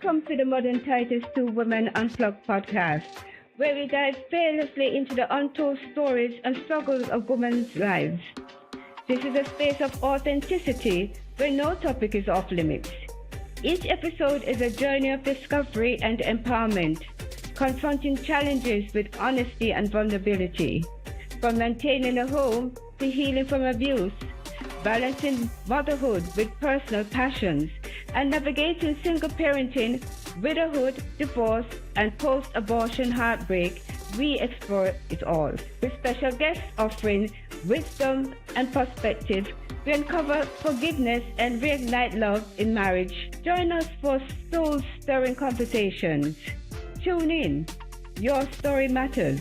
Welcome to the Modern Titus to Women Unplugged podcast, where we dive fearlessly into the untold stories and struggles of women's lives. This is a space of authenticity where no topic is off limits. Each episode is a journey of discovery and empowerment, confronting challenges with honesty and vulnerability. From maintaining a home to healing from abuse, balancing motherhood with personal passions, and navigating single parenting, widowhood, divorce, and post-abortion heartbreak, we explore it all. With special guests offering wisdom and perspective, we uncover forgiveness and reignite love in marriage. Join us for soul-stirring conversations. Tune in. Your story matters.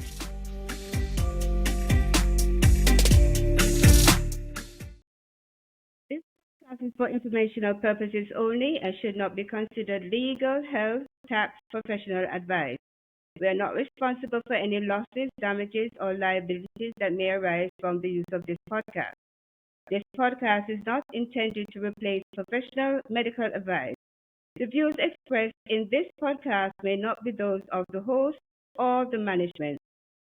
Is for informational purposes only and should not be considered legal, health, tax, professional advice. We are not responsible for any losses, damages, or liabilities that may arise from the use of this podcast. This podcast is not intended to replace professional medical advice. The views expressed in this podcast may not be those of the host or the management.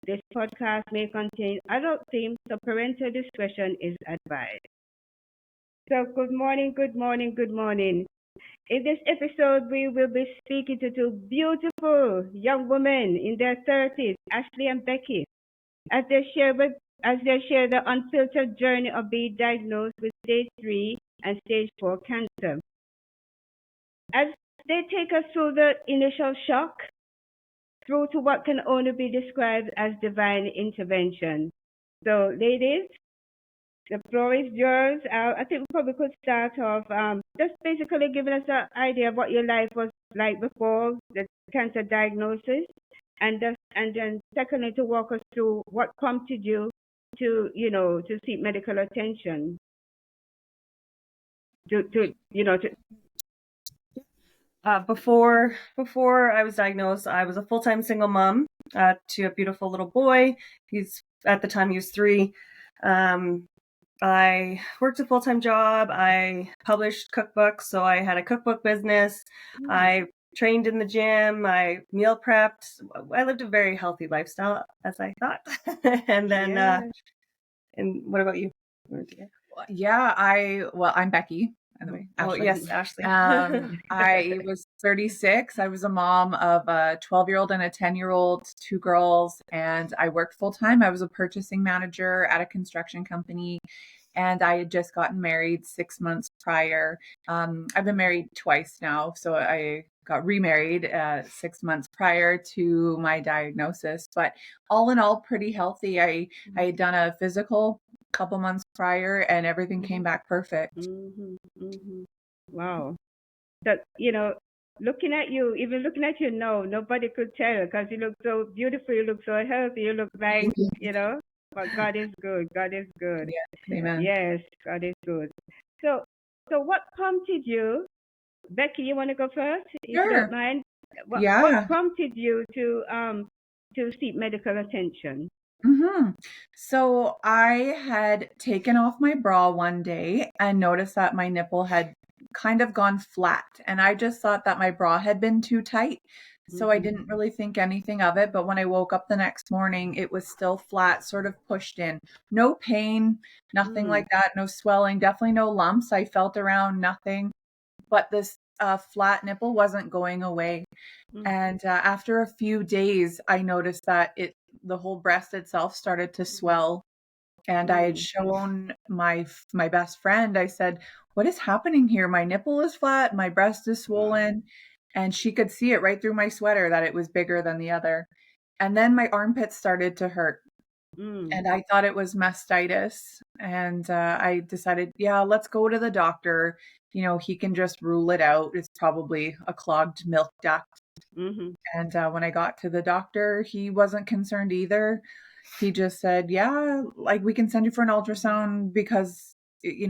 This podcast may contain adult themes, so parental discretion is advised. So good morning. In this episode, we will be speaking to two beautiful young women in their 30s, Ashley and Becky, as they share the unfiltered journey of being diagnosed with stage 3 and stage 4 cancer. As they take us through the initial shock, through to what can only be described as divine intervention. So, ladies, the floor is yours. I think we probably could start off just basically giving us an idea of what your life was like before the cancer diagnosis, and then secondly to walk us through what prompted you to seek medical attention. Before I was diagnosed, I was a full-time single mom to a beautiful little boy. At the time he was 3. I worked a full-time job. I published cookbooks, so I had a cookbook business. I trained in the gym. I meal prepped. I lived a very healthy lifestyle, as I thought. And then, and what about you? Yeah, I'm Becky, by the way. Ashley. Oh, yes, Ashley. I was 36. I was a mom of a 12-year-old and a 10-year-old, 2 girls, and I worked full-time. I was a purchasing manager at a construction company, and I had just gotten married 6 months prior. I've been married twice now, so I got remarried 6 months prior to my diagnosis. But all in all, pretty healthy. I had done a physical couple months prior, and everything came back perfect. Wow. That looking at you now, nobody could tell because you look so beautiful, you look so healthy, you look like but God is good. God is good. Yes, amen. Yes, God is good. So what prompted you, Becky? You want to go first, if you don't mind? What prompted you to seek medical attention? So I had taken off my bra one day and noticed that my nipple had kind of gone flat, and I just thought that my bra had been too tight. So I didn't really think anything of it. But when I woke up the next morning, it was still flat, sort of pushed in. No pain, nothing like that. No swelling, definitely no lumps. I felt around, nothing. But this flat nipple wasn't going away. And after a few days, I noticed that the whole breast itself started to swell. And I had shown my best friend. I said, "What is happening here? My nipple is flat. My breast is swollen." And she could see it right through my sweater that it was bigger than the other. And then my armpits started to hurt. And I thought it was mastitis. And I decided, let's go to the doctor. He can just rule it out. It's probably a clogged milk duct. And when I got to the doctor, he wasn't concerned either. He just said, we can send you for an ultrasound because,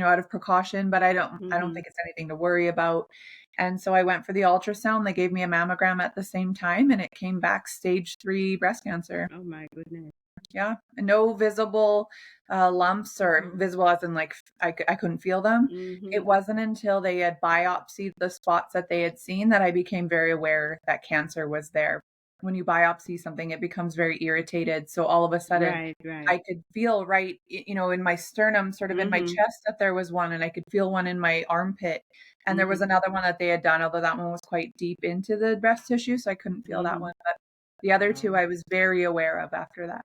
out of precaution, but I don't think it's anything to worry about. And so I went for the ultrasound. They gave me a mammogram at the same time, and it came back stage 3 breast cancer. Oh my goodness. Yeah. No visible lumps, or visible as in like I couldn't feel them. It wasn't until they had biopsied the spots that they had seen that I became very aware that cancer was there. When you biopsy something, it becomes very irritated. So all of a sudden, Right, right. I could feel right, in my sternum, sort of in my chest, that there was one, and I could feel one in my armpit. And there was another one that they had done, although that one was quite deep into the breast tissue, so I couldn't feel that one. But the other two I was very aware of after that.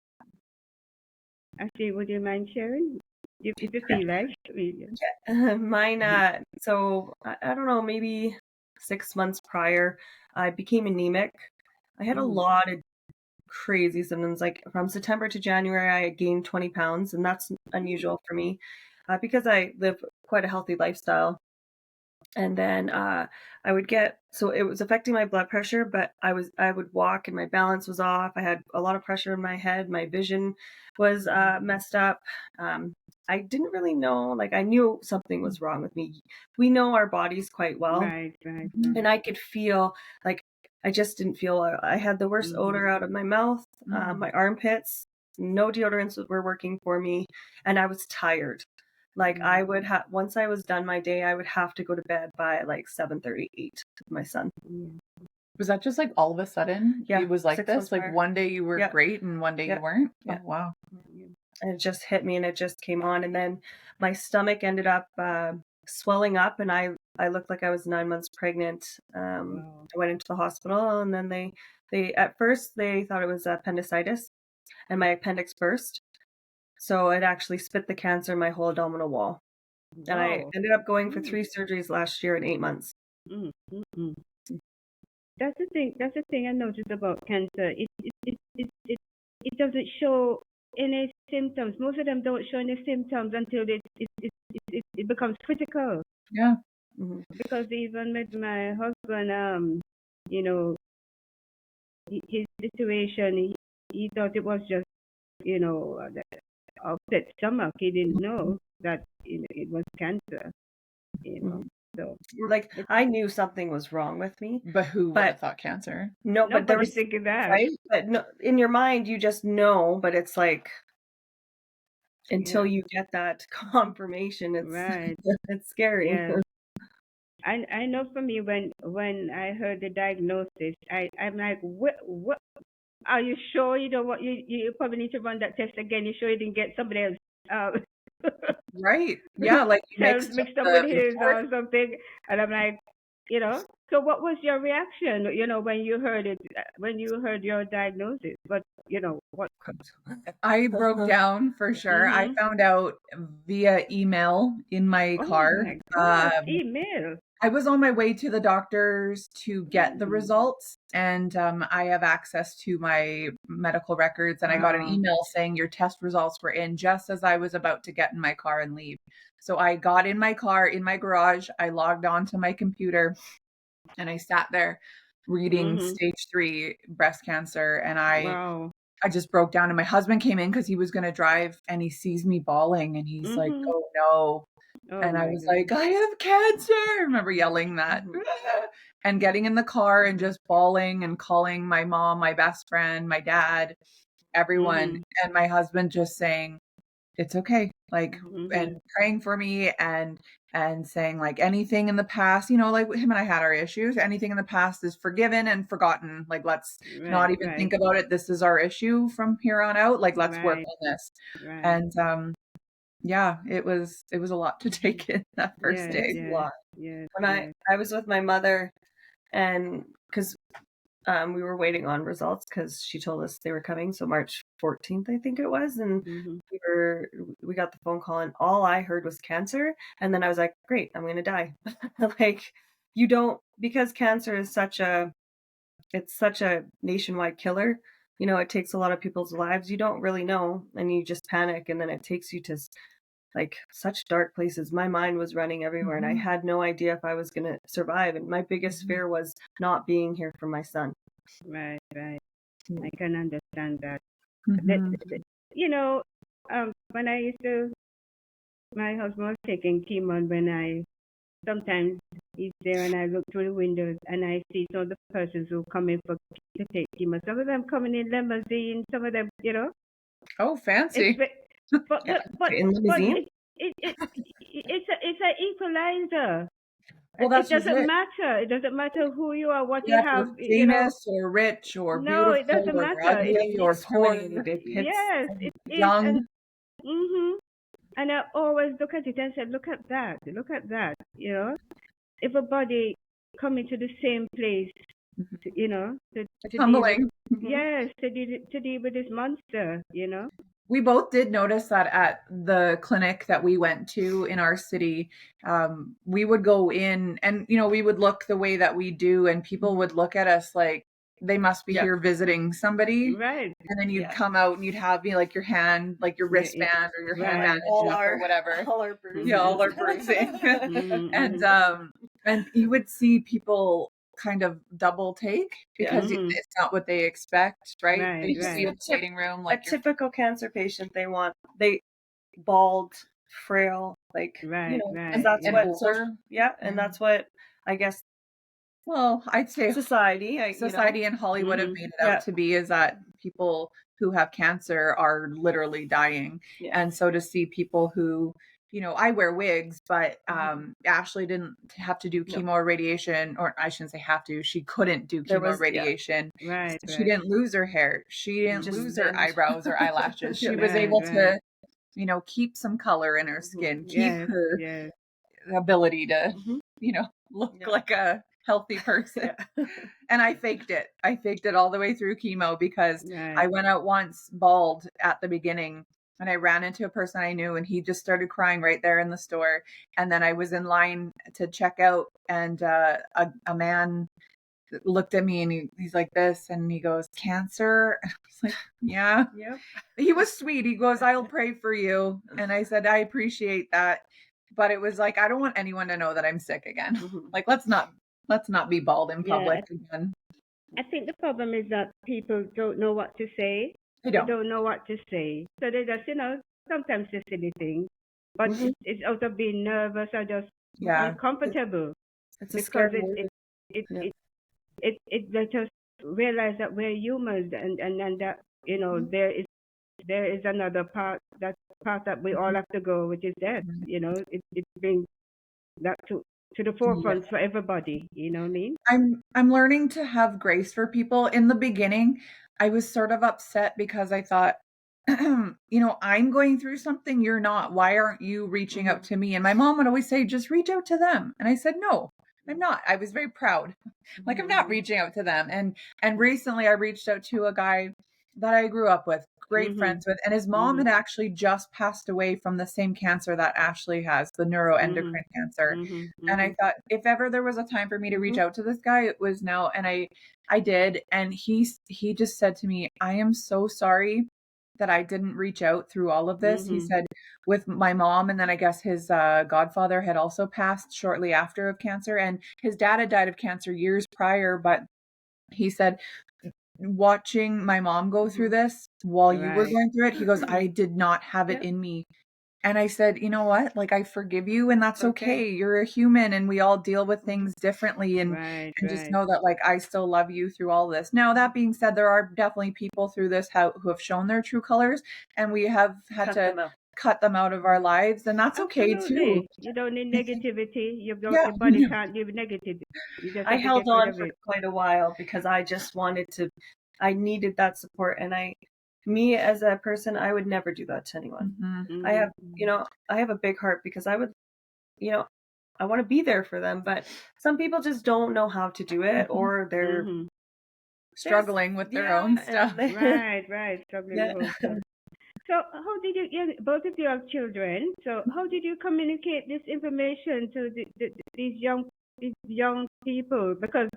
Ashley, would you mind sharing? If you feel like, Mine, so I don't know, maybe 6 months prior, I became anemic. I had a lot of crazy symptoms. Like from September to January, I gained 20 pounds, and that's unusual for me because I live quite a healthy lifestyle. And then I would so it was affecting my blood pressure, but I would walk and my balance was off. I had a lot of pressure in my head. My vision was messed up. I didn't really know, like I knew something was wrong with me. We know our bodies quite well. right. And I could feel like I just didn't feel, I had the worst odor out of my mouth, my armpits, no deodorants were working for me, and I was tired. Like I would have, once I was done my day, I would have to go to bed by like 7:38 with my son. Was that just like all of a sudden? Yeah, It was like 6 this? months Like prior. one day you were great and one day you weren't? Yeah. Oh, wow. And it just hit me and it just came on. And then my stomach ended up swelling up, and I looked like I was 9 months pregnant. I went into the hospital, and then they at first they thought it was appendicitis, and my appendix burst. So it actually spit the cancer in my whole abdominal wall. And I ended up going for 3 surgeries last year in 8 months. That's the thing. That's the thing I noticed about cancer. It doesn't show any symptoms. Most of them don't show any symptoms until it becomes critical. Yeah. Because even with my husband, you know, his situation, he thought it was just, upset stomach. He didn't know that it was cancer. So like I knew something was wrong with me, but who would have thought cancer? No, but there was thinking that, right? But no, in your mind, you just know. But it's like until you get that confirmation, it's right. it's scary. Yeah. I know for me when I heard the diagnosis, I'm like, what? Are you sure you don't want you probably need to run that test again? You sure you didn't get somebody else? Right. Yeah, like you mixed up with his or something. And I'm like, so what was your reaction, when you heard it, when you heard your diagnosis? But, what? I broke down for sure. I found out via email in my car. My God, email. I was on my way to the doctors to get the results, and I have access to my medical records, and I got an email saying your test results were in just as I was about to get in my car and leave. So I got in my car, in my garage, I logged on to my computer, and I sat there reading stage 3 breast cancer, and I just broke down, and my husband came in because he was going to drive, and he sees me bawling, and he's like, oh no. And I was like, I have cancer. I remember yelling that and getting in the car and just bawling and calling my mom, my best friend, my dad, everyone. And my husband just saying, it's okay. Like, and praying for me and saying like anything in the past, like him and I had our issues. Anything in the past is forgiven and forgotten. Like, let's not even think about it. This is our issue from here on out. Like, let's work on this. And, yeah, it was a lot to take in that first day. A lot. When I was with my mother, and because we were waiting on results because she told us they were coming, so March 14th I think it was, and we got the phone call, and all I heard was cancer, and then I was like, great, I'm gonna die. Like, you don't, because cancer is such a nationwide killer. It takes a lot of people's lives. You don't really know, and you just panic, and then it takes you to like such dark places. My mind was running everywhere, and I had no idea if I was going to survive. And my biggest fear was not being here for my son. Right. I can understand that. When I used to, my husband was taking chemo, and when sometimes he's there and I look through the windows and I see some of the persons who come in to take chemo. Some of them coming in limousine, some of them, Oh, fancy. But In limousine? it's an equalizer. Well, It that's just doesn't it. matter. It doesn't matter who you are, what you Yeah, if have. you're famous or rich or No, it beautiful doesn't or matter. ugly or poor, It hits Yes, it is. young. And I always look at it and say, look at that. Look at that. If a body coming to the same place, to deal with, Humbling. yes, to deal with this monster. We both did notice that at the clinic that we went to in our city. We would go in and, we would look the way that we do, and people would look at us like they must be here visiting somebody. Right. And then you'd come out and you'd have like your hand, like your wristband or your hand bandage or whatever. All our bruising. Yeah, all our bruising. And you would see people kind of double take because it's not what they expect, right? They see a waiting room like a typical cancer patient. They bald, frail, and that's and what older. and that's what I guess. Well, I'd say society and Hollywood have made it out to be is that people who have cancer are literally dying, and so to see people who. I wear wigs, but Ashley didn't have to do chemo or radiation, or I shouldn't say have to. She couldn't do chemo or radiation. Right. She didn't lose her hair. She didn't lose her eyebrows or eyelashes. She was able to, keep some color in her skin, keep her ability to, look like a healthy person. And I faked it. I faked it all the way through chemo because I went out once bald at the beginning. And I ran into a person I knew and he just started crying right there in the store. And then I was in line to check out and a man looked at me and he's like this and he goes, cancer? And I was like, yeah. Yep. He was sweet. He goes, I'll pray for you. And I said, I appreciate that. But it was like, I don't want anyone to know that I'm sick again. Like, let's not be bald in public again. I think the problem is that people don't know what to say. They don't know what to say. So they just, sometimes they silly things. But it's out of being nervous or just uncomfortable. It's a scary it let us realize that we're humans and that, there is another part that we all have to go, which is death. It brings that to the forefront for everybody. You know what I mean? I'm learning to have grace for people. In the beginning, I was sort of upset because I thought, I'm going through something, you're not. Why aren't you reaching out to me? And my mom would always say, just reach out to them. And I said, no, I'm not. I was very proud. Like, I'm not reaching out to them. And recently I reached out to a guy that I grew up with, great friends with, and his mom had actually just passed away from the same cancer that Ashley has, the neuroendocrine cancer. And I thought, if ever there was a time for me to reach out to this guy, it was now. And I did. And he just said to me, I am so sorry that I didn't reach out through all of this. He said, with my mom, and then I guess his godfather had also passed shortly after of cancer, and his dad had died of cancer years prior. But he said, watching my mom go through this while you were going through it, he goes, I did not have it in me. And I said, you know what? Like, I forgive you, and that's okay. You're a human, and we all deal with things differently. And just know that, like, I still love you through all this. Now, that being said, there are definitely people through this who have shown their true colors, and we have had to cut them out of our lives, and that's okay too. You don't need negativity. Your body can't give negativity. I held on for quite a while because I just I needed that support, and me as a person, I would never do that to anyone. I have a big heart because I would, I want to be there for them, but some people just don't know how to do it, or they're struggling with their own stuff. Right. Struggling with their own stuff. So how did you, both of you have children, so how did you communicate this information to these young people? Because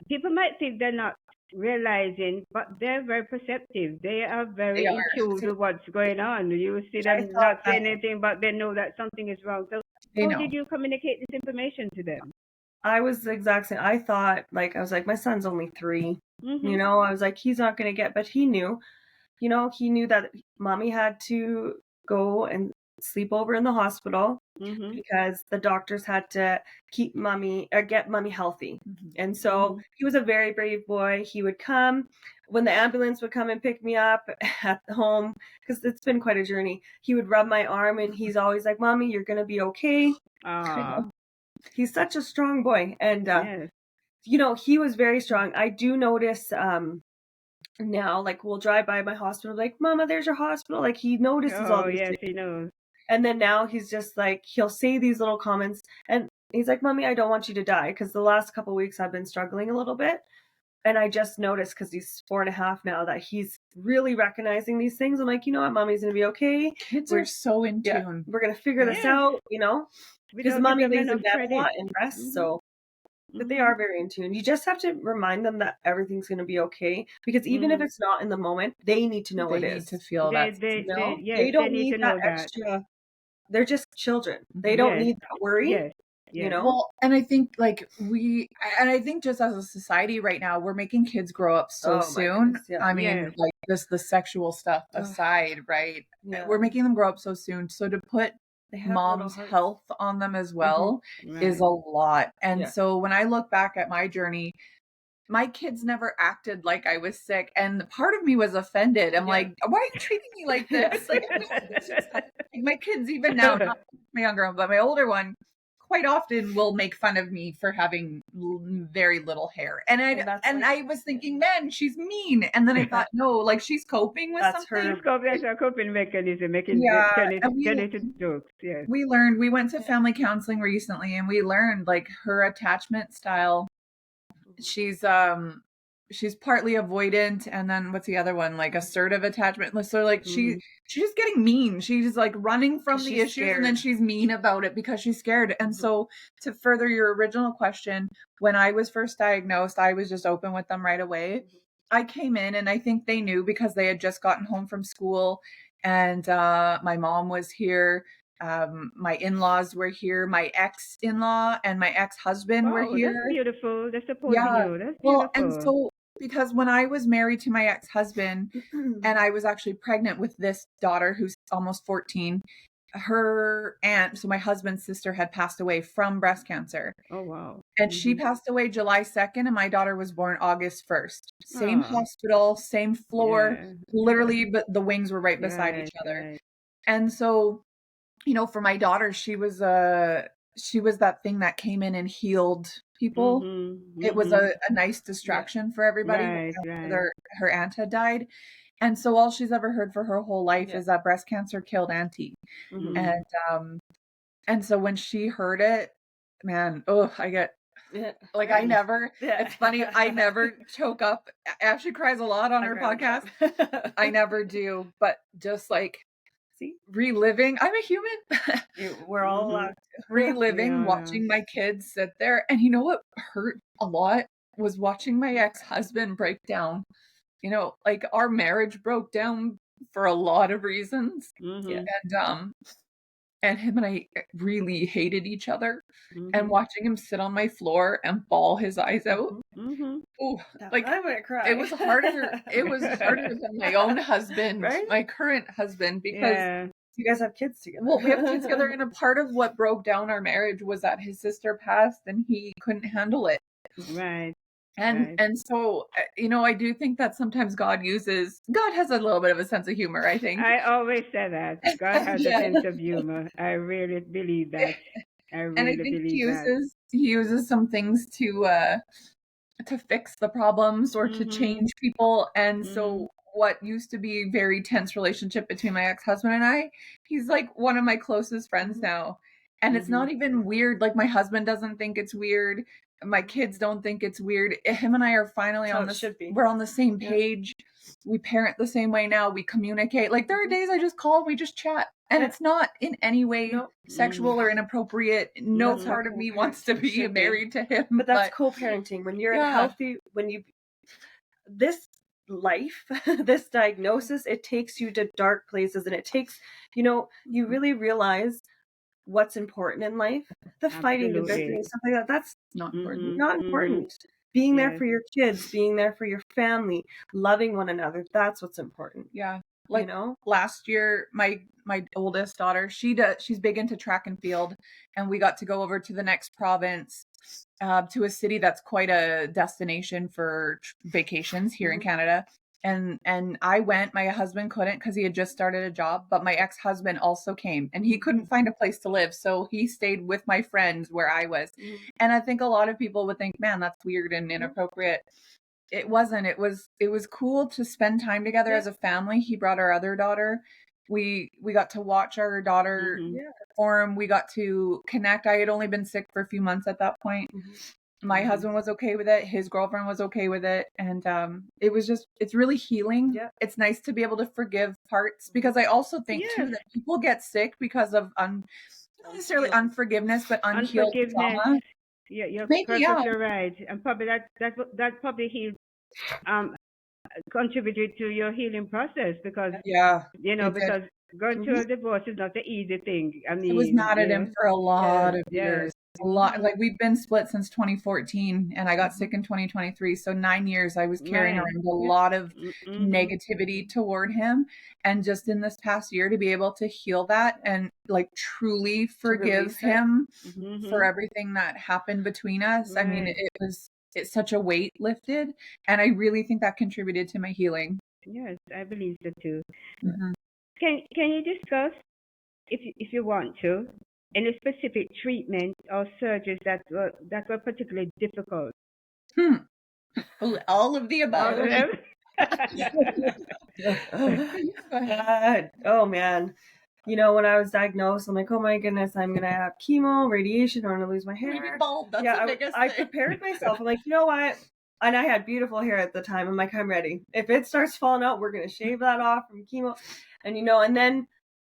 people might think they're not realizing, but they're very perceptive. They are very in tune with what's going on. You see them not saying anything, but they know that something is wrong. So how did you communicate this information to them? I was the exact same. I thought, I was like, my son's only 3. I was like, he's not going to get, but he knew. He knew that mommy had to go and sleep over in the hospital because the doctors had to keep mommy or get mommy healthy. And so he was a very brave boy. He would come when the ambulance would come and pick me up at home, because it's been quite a journey, he would rub my arm and he's always like, Mommy, you're going to be okay. He's such a strong boy. And, yes. you know, he was very strong. I do notice now, like, we'll drive by my hospital, like, Mama, there's your hospital. Like, he notices all Oh, these yes, things. he knows. And then now he's just like, he'll say these little comments and he's like, Mommy, I don't want you to die. Because the last couple of weeks I've been struggling a little bit. And I just noticed, because he's 4.5 now, that he's really recognizing these things. I'm like, you know what, Mommy's going to be okay. Kids are so in Yeah, tune. we're going to figure this Yeah. out, you know, We because don't Mommy give them lays in enough bed a credit. lot and rests. So, but they are very in tune. You just have to remind them that everything's going to be okay. Because even if it's not in the moment, they need to know They it need is. to feel that. They They don't need need to that know that. extra. They're just children. They don't Yes. need that worry. Yes. You Yes. know? Well, and I think I think just as a society right now, we're making kids grow up so Oh, my soon. goodness, yeah. I mean, Yes. like just the sexual stuff aside, right? Yeah. We're making them grow up so soon. So to put They have mom's little hearts. health on them as well Right. is a lot. And Yeah. so when I look back at my journey, my kids never acted like I was sick. And part of me was offended. I'm Yeah. like, why are you treating me like this? Like, my kids, even now, not my younger one, but my older one, quite often will make fun of me for having very little hair. And I was thinking, man, she's mean. And then I thought, no, like she's coping with That's something. her. That's a coping mechanism, making Yeah, turn and it into jokes. Yes. we went to family counseling recently, and we learned like her attachment style. She's partly avoidant, and then what's the other one? Like assertive attachment. So like she's just getting mean. She's like running from the issues, and then she's mean about it because she's scared. And so to further your original question, when I was first diagnosed, I was just open with them right away. I came in, and I think they knew because they had just gotten home from school, and my mom was here. My in-laws were here. My ex-in-law and my ex-husband were here. That's beautiful. They're supporting you. That's beautiful. Well, and so because when I was married to my ex-husband and I was actually pregnant with this daughter who's almost 14, her aunt, so my husband's sister, had passed away from breast cancer. Oh, wow. And she passed away July 2nd, and my daughter was born August 1st. Same hospital, same floor, literally, but the wings were right beside each other. Right. And so, you know, for my daughter, she was that thing that came in and healed people. It was a nice distraction for everybody. Right. Her aunt had died. And so all she's ever heard for her whole life is that breast cancer killed auntie. And so when she heard it, man, I get like, I never, it's funny, I never choke up. Ashley cries a lot on her podcast. I never do, but just like, reliving, I'm a human. We're all allowed to. Reliving, watching my kids sit there. And you know what hurt a lot was watching my ex-husband break down. You know, like our marriage broke down for a lot of reasons. And him and I really hated each other. And watching him sit on my floor and bawl his eyes out. Like I'm gonna cry. It was harder. It was harder than my own husband, right? My current husband, because you guys have kids together. Well, we have kids together, and a part of what broke down our marriage was that his sister passed, and he couldn't handle it. Right. And so, you know, I do think that sometimes God has a little bit of a sense of humor, I think. I always say that. God has a sense of humor. I really believe that. And I think he uses some things to fix the problems or to change people. And so what used to be a very tense relationship between my ex-husband and I, he's like one of my closest friends now. And it's not even weird. Like my husband doesn't think it's weird. My kids don't think it's weird. Him and I are finally we're on the same page. We parent the same way now. We communicate. Like there are days I just call and we just chat. And it's not in any way sexual or inappropriate. No part of me wants to be married to him. But that's co-parenting. When you're healthy, this life, this diagnosis, it takes you to dark places, and it takes, you know, you really realize what's important in life. The fighting, the victory, stuff like that, that's not important. Not important. Being there for your kids, being there for your family, loving one another, that's what's important. Yeah. Like, you know, last year, my oldest daughter, she's big into track and field, and we got to go over to the next province, to a city that's quite a destination for vacations here in Canada. And I went. My husband couldn't because he had just started a job, but my ex-husband also came and he couldn't find a place to live. So he stayed with my friends where I was. And I think a lot of people would think, man, that's weird and inappropriate. It wasn't. It was cool to spend time together as a family. He brought our other daughter. We got to watch our daughter perform. We got to connect. I had only been sick for a few months at that point. My husband was okay with it. His girlfriend was okay with it. And it's really healing. Yeah. It's nice to be able to forgive parts, because I also think too that people get sick because of not necessarily unforgiveness, but unhealed trauma. Yeah, you're Maybe, perfectly right. And probably that probably healed, contributed to your healing process, because because going through a divorce is not an easy thing. I mean, it was mad at him for a lot of years. A lot. Like, we've been split since 2014 and I got sick in 2023. So 9 years I was carrying around a lot of negativity toward him. And just in this past year to be able to heal that and like truly forgive him for everything that happened between us. I mean, it's such a weight lifted, and I really think that contributed to my healing. Yes, I believe so too. Can you discuss, if you want to, any specific treatment or surgeries that were particularly difficult? All of the above. All of them? Oh man. You know, when I was diagnosed, I'm like, oh my goodness, I'm gonna have chemo, radiation, I'm gonna lose my hair. Maybe bald. That's the biggest I thing. prepared myself. I'm like, you know what? And I had beautiful hair at the time. I'm like, I'm ready. If it starts falling out, we're gonna shave that off from chemo. And and then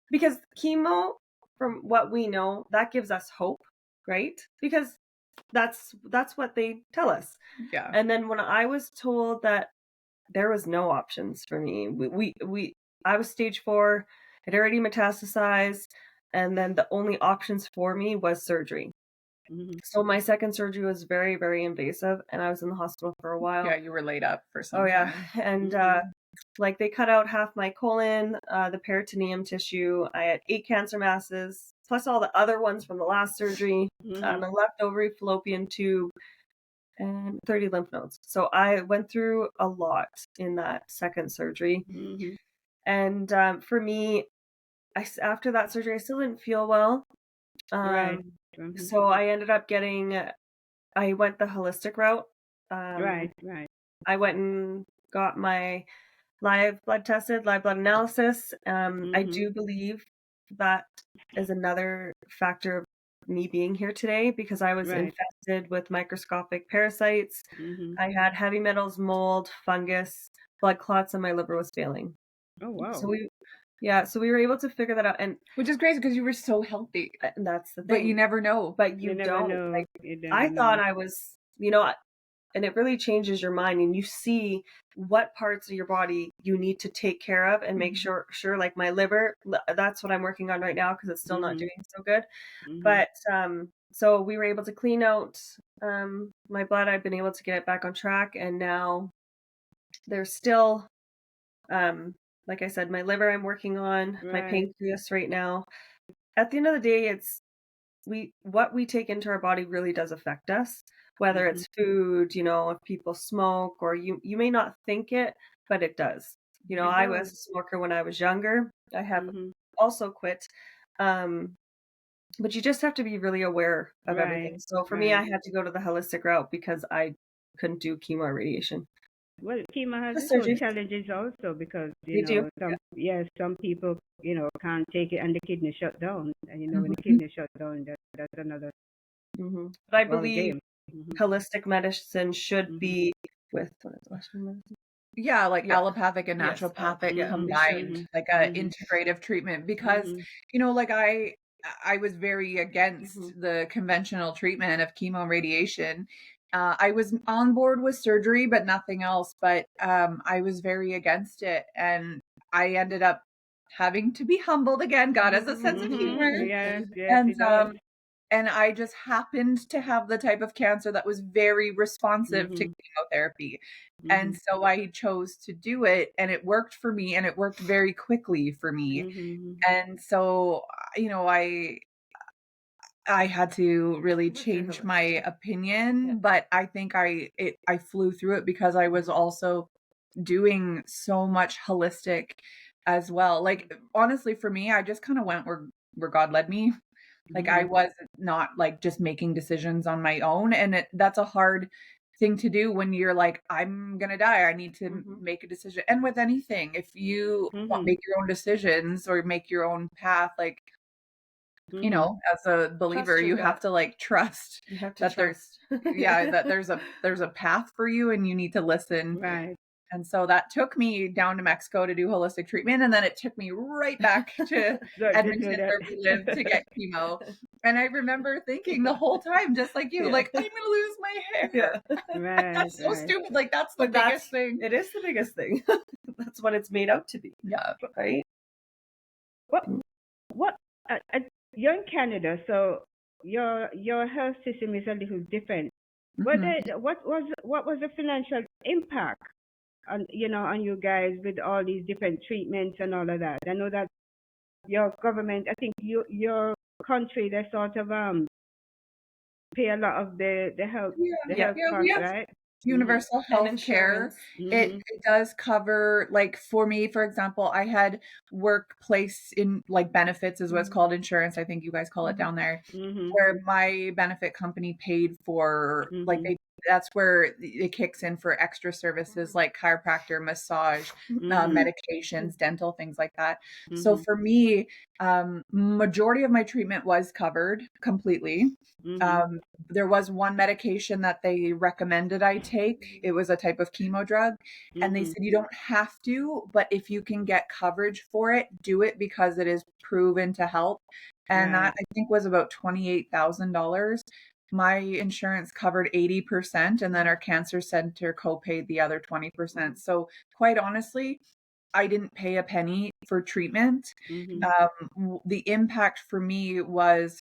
because chemo, from what we know, that gives us hope, right? Because that's what they tell us. Yeah. And then when I was told that there was no options for me, I was stage 4, had already metastasized, and then the only options for me was surgery. So my second surgery was very, very invasive, and I was in the hospital for a while. Yeah, you were laid up for some time. Oh yeah, and like they cut out half my colon, the peritoneum tissue. I had 8 cancer masses, plus all the other ones from the last surgery, a left ovary, fallopian tube, and 30 lymph nodes. So I went through a lot in that second surgery. And for me, after that surgery, I still didn't feel well. So I ended up I went the holistic route. Right. I went and got my live blood analysis. I do believe that is another factor of me being here today, because I was infested with microscopic parasites. I had heavy metals, mold, fungus, blood clots, and my liver was failing. Oh wow. So we were able to figure that out, and which is crazy because you were so healthy. And that's the thing. But you never know. But you don't know. Like, I thought I was, and it really changes your mind, and you see what parts of your body you need to take care of and make sure like my liver, that's what I'm working on right now because it's still not doing so good. But so we were able to clean out my blood. I've been able to get it back on track, and now there's still like I said, my liver I'm working on, my pancreas right now. At the end of the day, it's what we take into our body really does affect us, whether it's food, if people smoke, or you may not think it, but it does. I was a smoker when I was younger. I have also quit. But you just have to be really aware of everything. So for me, I had to go to the holistic route because I couldn't do chemo or radiation. Well, chemo has its own challenges also, because some people can't take it and the kidney shut down, and when the kidney shut down, that's another. But I believe holistic medicine should be with Western medicine. Yeah, like allopathic and naturopathic combined, like a integrative treatment, because like I was very against the conventional treatment of chemo and radiation. I was on board with surgery, but nothing else. But I was very against it. And I ended up having to be humbled again. God has a sense of humor. And I just happened to have the type of cancer that was very responsive to chemotherapy. And so I chose to do it, and it worked for me, and it worked very quickly for me. And so, I had to really change my opinion, but I think I flew through it because I was also doing so much holistic as well. Like, honestly, for me, I just kind of went where God led me. Like, I was not like just making decisions on my own. And that's a hard thing to do when you're like, I'm going to die. I need to make a decision. And with anything, if you make your own decisions or make your own path, like, you know, as a believer, you have to like trust that there's that there's a path for you and you need to listen. Right. And so that took me down to Mexico to do holistic treatment. And then it took me right back to Edmonton where we live to get chemo. And I remember thinking the whole time, just like you, like, I'm going to lose my hair. Right. That's so stupid. Like, that's the biggest thing. It is the biggest thing. That's what it's made out to be. Yeah. Right? What you're in Canada, so your health system is a little different. What was the financial impact on you guys with all these different treatments and all of that? I know that your government, I think your country, they sort of pay a lot of the health costs, right? Universal health care. It does cover, like, for me, for example, I had workplace in like benefits is what's called insurance. I think you guys call it down there, where my benefit company paid for like that's where it kicks in for extra services like chiropractor, massage, medications, dental, things like that. So for me, majority of my treatment was covered completely. There was one medication that they recommended I take. It was a type of chemo drug. And they said, you don't have to, but if you can get coverage for it, do it because it is proven to help. And that I think was about $28,000. My insurance covered 80%, and then our cancer center co-paid the other 20%. So quite honestly, I didn't pay a penny for treatment. The impact for me was,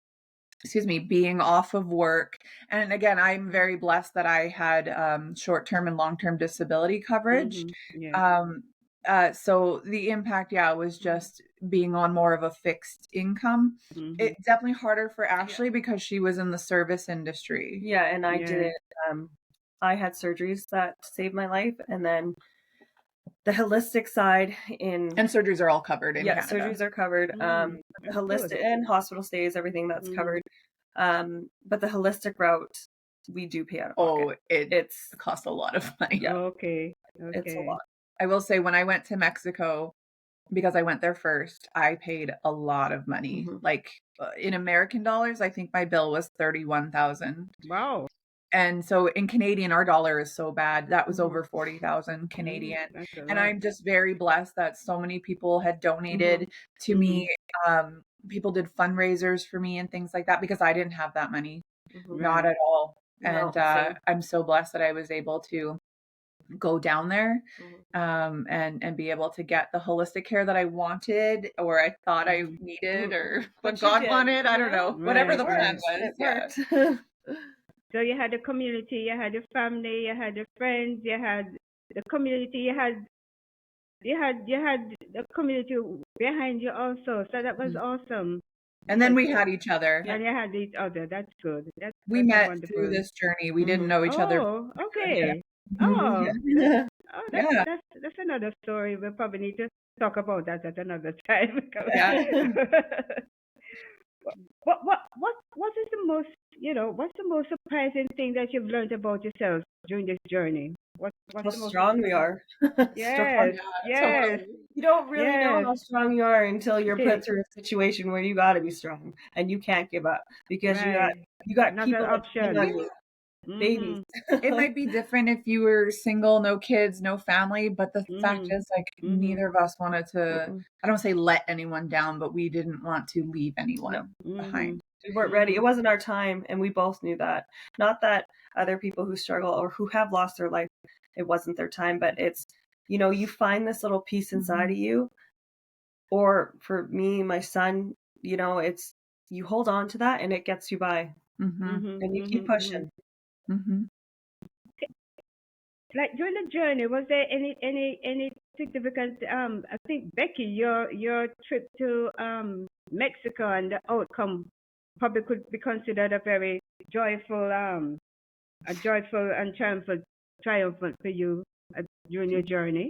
being off of work. And again, I'm very blessed that I had short-term and long-term disability coverage. So the impact, was just being on more of a fixed income. It's definitely harder for Ashley because she was in the service industry. Yeah, and I did it. I had surgeries that saved my life, and then the holistic side and surgeries are all covered in Canada. Surgeries are covered. Holistic and hospital stays, everything that's covered. But the holistic route, we do pay out of pocket. It costs a lot of money. Yeah. Okay. It's a lot. I will say, when I went to Mexico, because I went there first, I paid a lot of money. Like in American dollars, I think my bill was $31,000. Wow. And so in Canadian, our dollar is so bad. That was over 40,000 Canadian. And I'm just very blessed that so many people had donated to me. People did fundraisers for me and things like that because I didn't have that money. Not at all. And I'm so blessed that I was able to go down there and be able to get the holistic care that I wanted or I thought I needed or what God wanted. I don't know. Whatever the plan was. So you had the community, you had your family, you had your friends, you had the community, you had the community behind you also. So that was awesome. And then we had each other. And you had each other. That's good. We met wonderful. Through this journey. We didn't know each other. Oh, okay. That's another story. We'll probably need to talk about that at another time. What is the most, what's the most surprising thing that you've learned about yourself during this journey? What's how strong we are. Yes. You don't really know how strong you are until you're put through a situation where you got to be strong and you can't give up because you got people option. On you. Babies. It might be different if you were single, no kids, no family, but the fact is, like, neither of us wanted to, I don't say let anyone down, but we didn't want to leave anyone behind. We weren't ready. It wasn't our time, and we both knew that. Not that other people who struggle or who have lost their life, it wasn't their time, but it's, you find this little piece inside of you, or for me, my son, it's, you hold on to that and it gets you by, and you keep pushing. Like during the journey, was there any significant? I think Becky, your trip to Mexico and the outcome probably could be considered a very joyful, and triumphant for you. during your journey?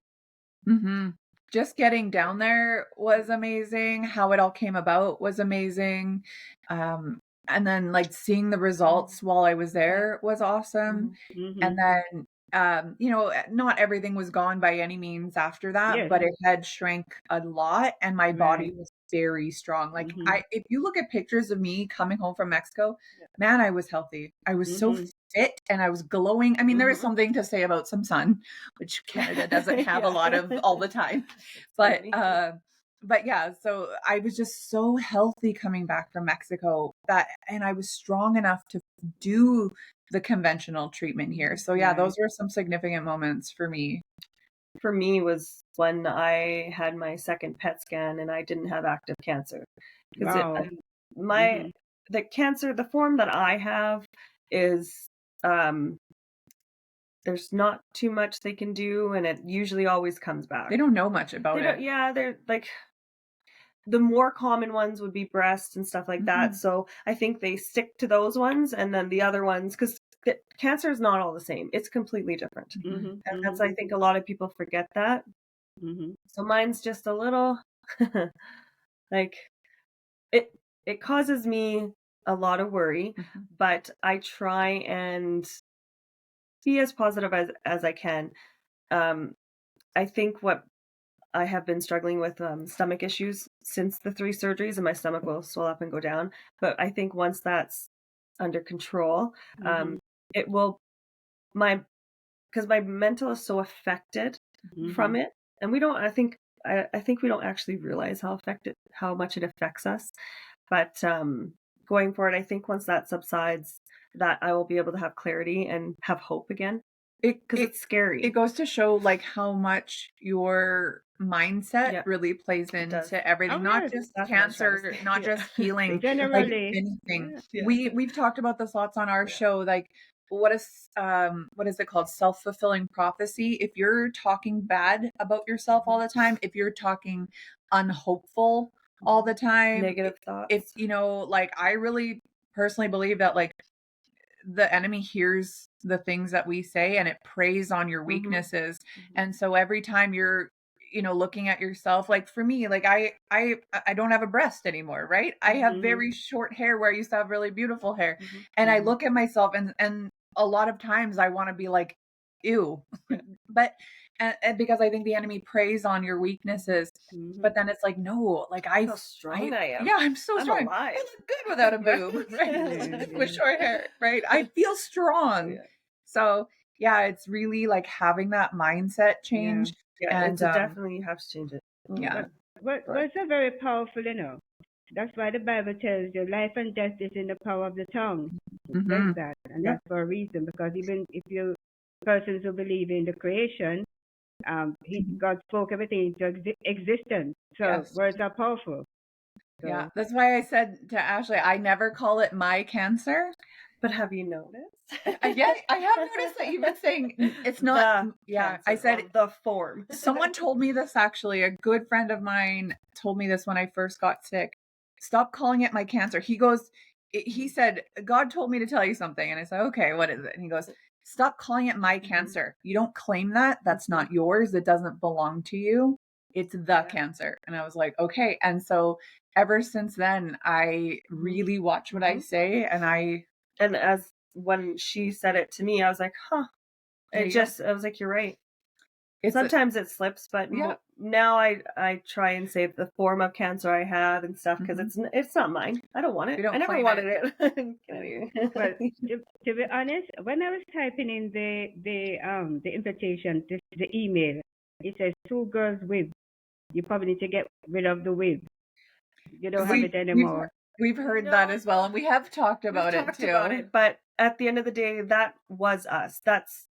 Just getting down there was amazing. How it all came about was amazing. And then like seeing the results while I was there was awesome. And then not everything was gone by any means after that, Yes. but it had shrank a lot and my body was very strong. Like if you look at pictures of me coming home from Mexico, man, I was healthy. I was so fit and I was glowing. I mean, there is something to say about some sun, which Canada doesn't have a lot of all the time. But yeah, so I was just so healthy coming back from Mexico and I was strong enough to do the conventional treatment here. So yeah, those were some significant moments for me. For me was when I had my second PET scan and I didn't have active cancer. Wow. The cancer, the form that I have is there's not too much they can do and it usually always comes back. They don't know much about it. Yeah, they're like the more common ones would be breast and stuff like that. So I think they stick to those ones and then the other ones, because cancer is not all the same. It's completely different. And that's, I think a lot of people forget that. So mine's just a little like it causes me a lot of worry, but I try and be as positive as I can. I think what I have been struggling with stomach issues since the 3 surgeries, and my stomach will swell up and go down. But I think once that's under control, it will because my mental is so affected from it, and I think we don't actually realize how much it affects us. But going forward, I think once that subsides, that I will be able to have clarity and have hope again. Because it's scary. It goes to show like how much your mindset really plays into everything, not just cancer, not just healing, generally, like anything. We've talked about this lots on our show. Like what is it called? Self-fulfilling prophecy. If you're talking bad about yourself all the time, if you're talking unhopeful all the time, negative thoughts. If like I really personally believe that like the enemy hears the things that we say and it preys on your weaknesses. And so every time you're looking at yourself, like for me, like I don't have a breast anymore, right? I have very short hair where I used to have really beautiful hair. And I look at myself and a lot of times I want to be like, ew. But and because I think the enemy preys on your weaknesses, but then it's like, no, like how strong I am. Yeah, I'm so strong. Alive. I look good without a boob, right? With short hair, right? I feel strong. So yeah, it's really like having that mindset change. And definitely you have to change it. But it's a very powerful, That's why the Bible tells you life and death is in the power of the tongue. It says that. And that's for a reason, because even if you persons who believe in the creation, God spoke everything into existence. So words are powerful. So. Yeah, that's why I said to Ashley, I never call it my cancer. But have you noticed? Yeah, I have noticed that you've been saying it's not. I said the form. Someone told me this actually. A good friend of mine told me this when I first got sick. Stop calling it my cancer. He said, God told me to tell you something. And I said, okay, what is it? And he goes, stop calling it my cancer. You don't claim that. That's not yours. It doesn't belong to you. It's the cancer. And I was like, okay. And so ever since then, I really watch what I say. And as when she said it to me, I was like, huh. I was like, you're right. Sometimes it slips, but now I try and say the form of cancer I have and stuff, because it's not mine. I don't want it. I never wanted it. But to be honest, when I was typing in the invitation, the email, it says 2 girls with. You probably need to get rid of the with. You don't have it anymore. We've heard that as well, and we have talked about it too. But at the end of the day, that was us. That's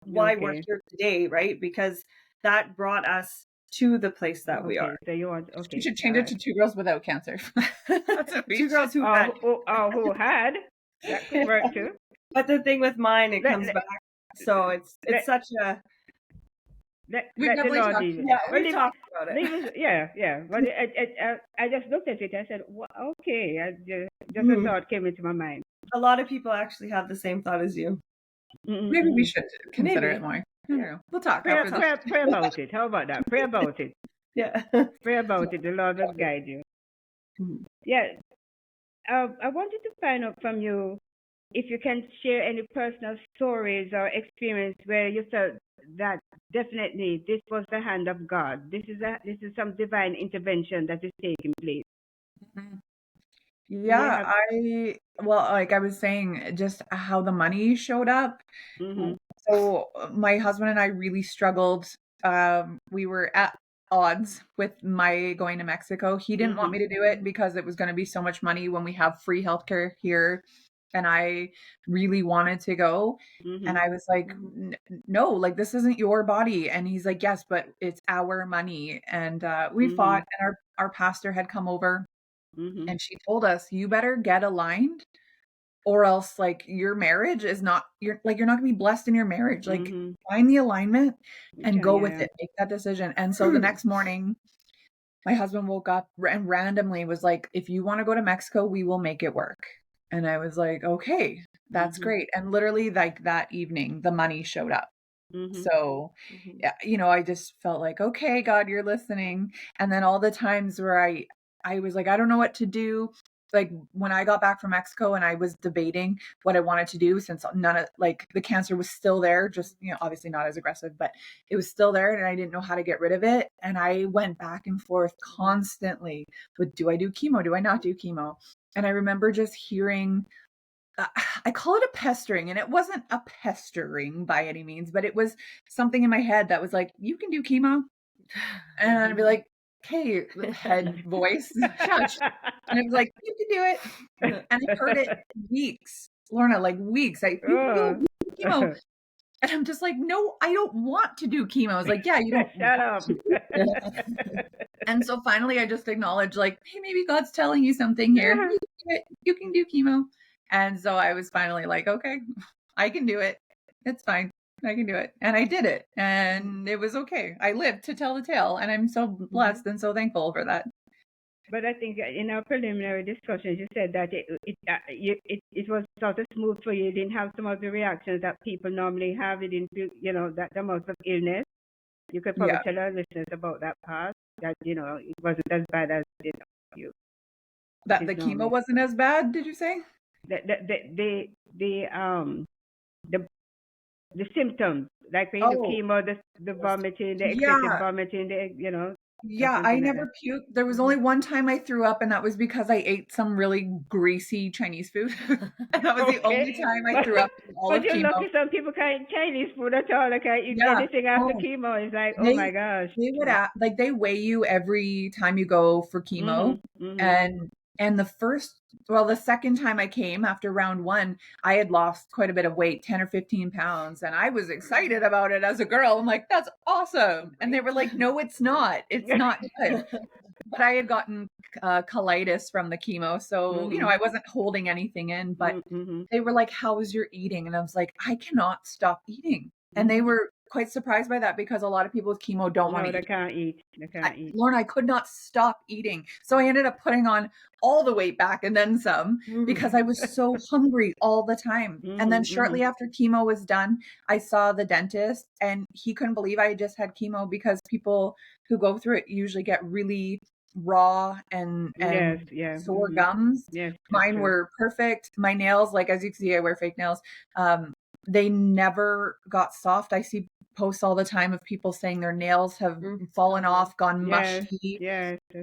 why we're here today, right? Because that brought us to the place that we are. So you should change it to 2 girls without cancer. That's 2 girls who had. Who had. That could work too. But the thing with mine, it comes back. So it's such a. We've definitely talked about it. Yeah. But I just looked at it. I said, well, okay. Just a thought came into my mind. A lot of people actually have the same thought as you. Maybe we should consider it more. I don't know. We'll talk Pray, after this. pray about it. How about that? Pray about it. Yeah. Pray about it. The Lord will guide you. Yeah. I wanted to find out from you if you can share any personal stories or experience where you felt that definitely this was the hand of God. This is some divine intervention that is taking place. Mhm. Do you Yeah, have? like I was saying, just how the money showed up. Mm-hmm. So my husband and I really struggled. We were at odds with my going to Mexico. He didn't want me to do it because it was going to be so much money when we have free healthcare here, and I really wanted to go. And I was like, no, like this isn't your body. And he's like, yes, but it's our money. And we fought, and our pastor had come over, and she told us, you better get aligned, or else like your marriage is not, you're not gonna be blessed in your marriage. Like find the alignment and go with it, make that decision. And so the next morning my husband woke up and randomly was like, if you want to go to Mexico, we will make it work. And I was like, okay, that's great. And literally like that evening the money showed up. So yeah, I just felt like, okay, God, you're listening. And then all the times where I was like, I don't know what to do. Like when I got back from Mexico and I was debating what I wanted to do, since none of like the cancer was still there, just, obviously not as aggressive, but it was still there and I didn't know how to get rid of it. And I went back and forth constantly with, do I do chemo? Do I not do chemo? And I remember just hearing, I call it a pestering, and it wasn't a pestering by any means, but it was something in my head that was like, you can do chemo. And I'd be like, okay, head voice, shush. And it was like, you can do it. And I heard it weeks, Lorna, like weeks. You can do chemo. And I'm just like, no, I don't want to do chemo. I was like, yeah, you don't. Shut up. And so finally I just acknowledged like, hey, maybe God's telling you something here. You can do it. You can do chemo. And so I was finally like, okay, I can do it. It's fine. I can do it. And I did it. And it was okay. I lived to tell the tale. And I'm so blessed and so thankful for that. But I think in our preliminary discussions, you said that it was sort of smooth for you. You didn't have some of the reactions that people normally have. You didn't feel, that amount of illness. You could probably tell our listeners about that part, that, it wasn't as bad as, you. That the chemo wasn't as bad, did you say? The symptoms, like when you do chemo, the vomiting, the excessive vomiting, Yeah, I never puked. There was only one time I threw up, and that was because I ate some really greasy Chinese food. And that was the only time I threw up in all of chemo. But you're lucky some people can't eat Chinese food at all. Like, can't eat anything after chemo. It's like, oh my gosh. They would they weigh you every time you go for chemo. And the second time I came after round 1, I had lost quite a bit of weight, 10 or 15 pounds. And I was excited about it as a girl. I'm like, that's awesome. And they were like, no, it's not. It's not good. But I had gotten colitis from the chemo. So, I wasn't holding anything in. But they were like, how was your eating? And I was like, I cannot stop eating. And they were quite surprised by that, because a lot of people with chemo don't want to eat. They can't eat. Lorna, I could not stop eating. So I ended up putting on all the weight back and then some, because I was so hungry all the time. And then shortly after chemo was done, I saw the dentist, and he couldn't believe I had just had chemo, because people who go through it usually get really raw and sore gums. Mine were perfect. My nails, like as you can see, I wear fake nails. They never got soft. I see posts all the time of people saying their nails have fallen off, gone mushy.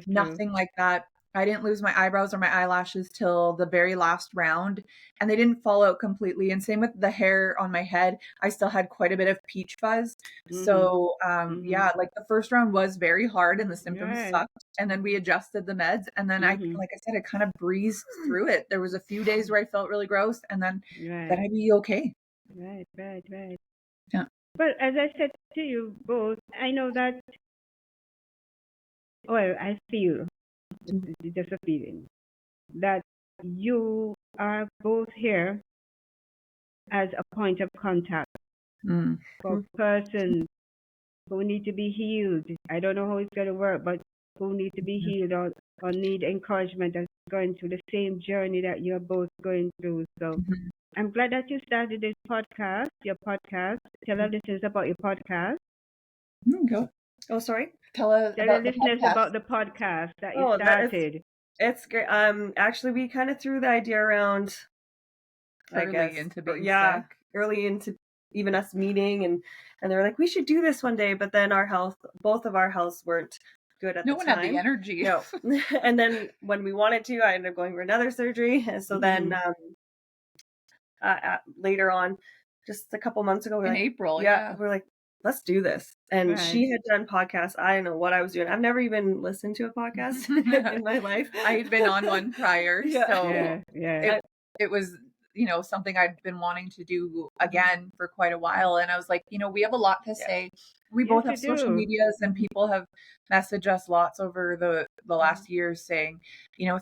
Nothing like that. I didn't lose my eyebrows or my eyelashes till the very last round, and they didn't fall out completely. And same with the hair on my head. I still had quite a bit of peach fuzz. So like the first round was very hard and the symptoms sucked. And then we adjusted the meds, and then I kind of breezed through it. There was a few days where I felt really gross, and then I'd be okay. Right. Yeah. But as I said to you both, I know that, I feel, it's just a feeling, that you are both here as a point of contact for persons who need to be healed. I don't know how it's going to work, but who need to be healed or need encouragement and going through the same journey that you're both going through. So I'm glad that you started this podcast, your podcast. Tell our listeners about your podcast. Go. Oh, sorry. Tell us Tell about the the listeners podcast. about the podcast that you Oh, started. It's great. Actually, we kind of threw the idea around, I Early guess, into being yeah, sick. early into even us meeting, and they were like, we should do this one day. But then both of our healths weren't good at No the one time. had the energy. No. And then when we wanted to, I ended up going for another surgery. And so then later on, just a couple months ago, In April, we're like, let's do this. And Right. she had done podcasts. I didn't know what I was doing. I've never even listened to a podcast in my life. I had been on one prior, so it was, something I'd been wanting to do again for quite a while. And I was like, we have a lot to say. We both have social medias, and people have messaged us lots over the last years saying,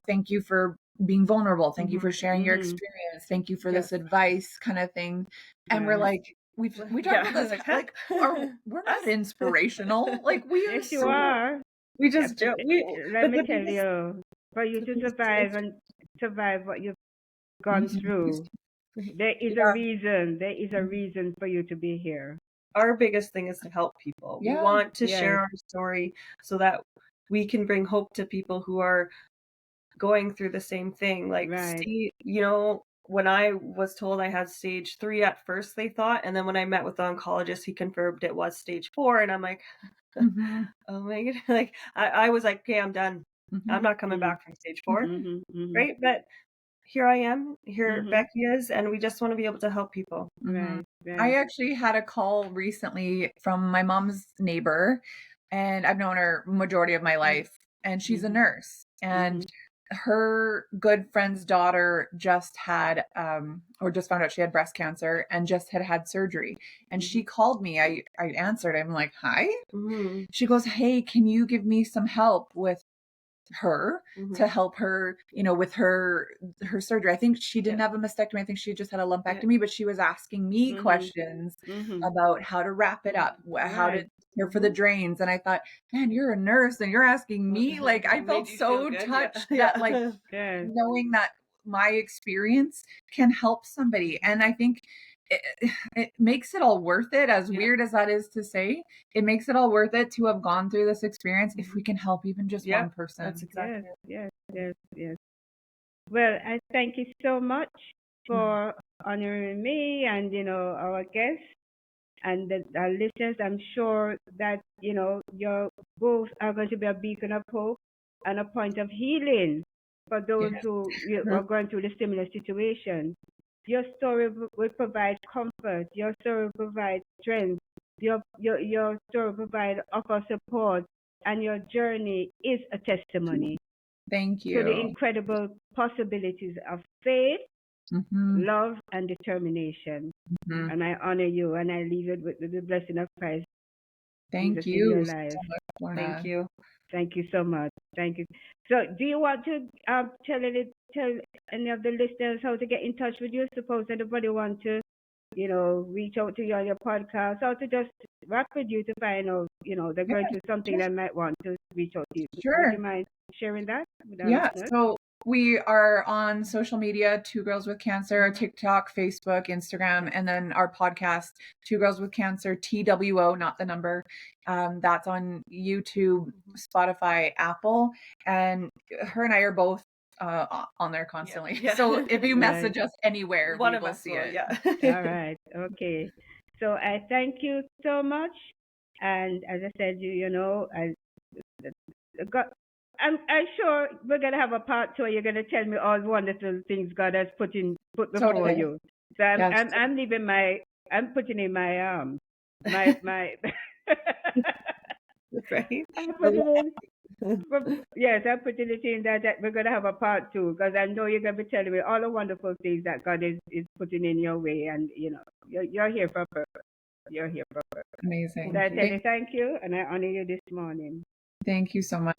thank you for being vulnerable. Thank you for sharing your experience. Thank you for this advice, kind of thing. And we're like, we talk about this, like, we're not inspirational. Like, we are. Yes, you are. We just joke. Let me tell you, for you to survive what you've gone through, there is a reason. There is a reason for you to be here. Our biggest thing is to help people. We want to share our story so that we can bring hope to people who are going through the same thing. Like, when I was told I had stage 3 at first, they thought, and then when I met with the oncologist, he confirmed it was stage 4, and I'm like, oh my god, like I was like, okay, I'm done. I'm not coming back from stage 4, right? But here I am. Here Becky is, and we just want to be able to help people. Right. I actually had a call recently from my mom's neighbor, and I've known her majority of my life, and she's a nurse, and her good friend's daughter just had or just found out she had breast cancer and just had surgery. And she called me. I answered. I'm like, hi. She goes, hey, can you give me some help with her to help her, with her surgery? I think she didn't have a mastectomy. I think she just had a lumpectomy, but she was asking me questions about how to wrap it up, how to care for the drains. And I thought, man, you're a nurse and you're asking me. Like, I felt so touched that, like, knowing that my experience can help somebody. And I think it makes it all worth it, as weird as that is to say. It makes it all worth it to have gone through this experience if we can help even just one person. That's exactly yes. Well, I thank you so much for honoring me and our guests and our listeners. I'm sure that you both are going to be a beacon of hope and a point of healing for those who are going through the similar situation. Your story will provide comfort. Your story will provide strength. Your story will provide offer support, and your journey is a testimony. Thank you. To the incredible possibilities of faith, love, and determination. And I honor you, and I leave it with the blessing of Christ. Thank you so much, Lorna. Thank you. Thank you so much. Thank you. So, do you want to tell any of the listeners how to get in touch with you? Suppose anybody want to, reach out to you on your podcast, or to just rap with you to find out, they're going through something that might want to reach out to you. Sure. Would you mind sharing that with our listeners? So we are on social media, Two Girls with Cancer, TikTok, Facebook, Instagram, and then our podcast, Two Girls with Cancer, TWO, not the number. That's on YouTube, Spotify, Apple, and her and I are both on there constantly. So if you message us anywhere, one we of will us see will, it. All right. Okay. So I thank you so much. And as I said, I'm sure we're gonna have a part 2 where you're gonna tell me all the wonderful things God has put before you. So I'm leaving I'm putting in my my right. I'm putting it in that we're gonna have a part 2, because I know you're gonna be telling me all the wonderful things that God is putting in your way, and you're here for a purpose. You're here for a purpose. Amazing. So I tell you thank you, and I honor you this morning. Thank you so much.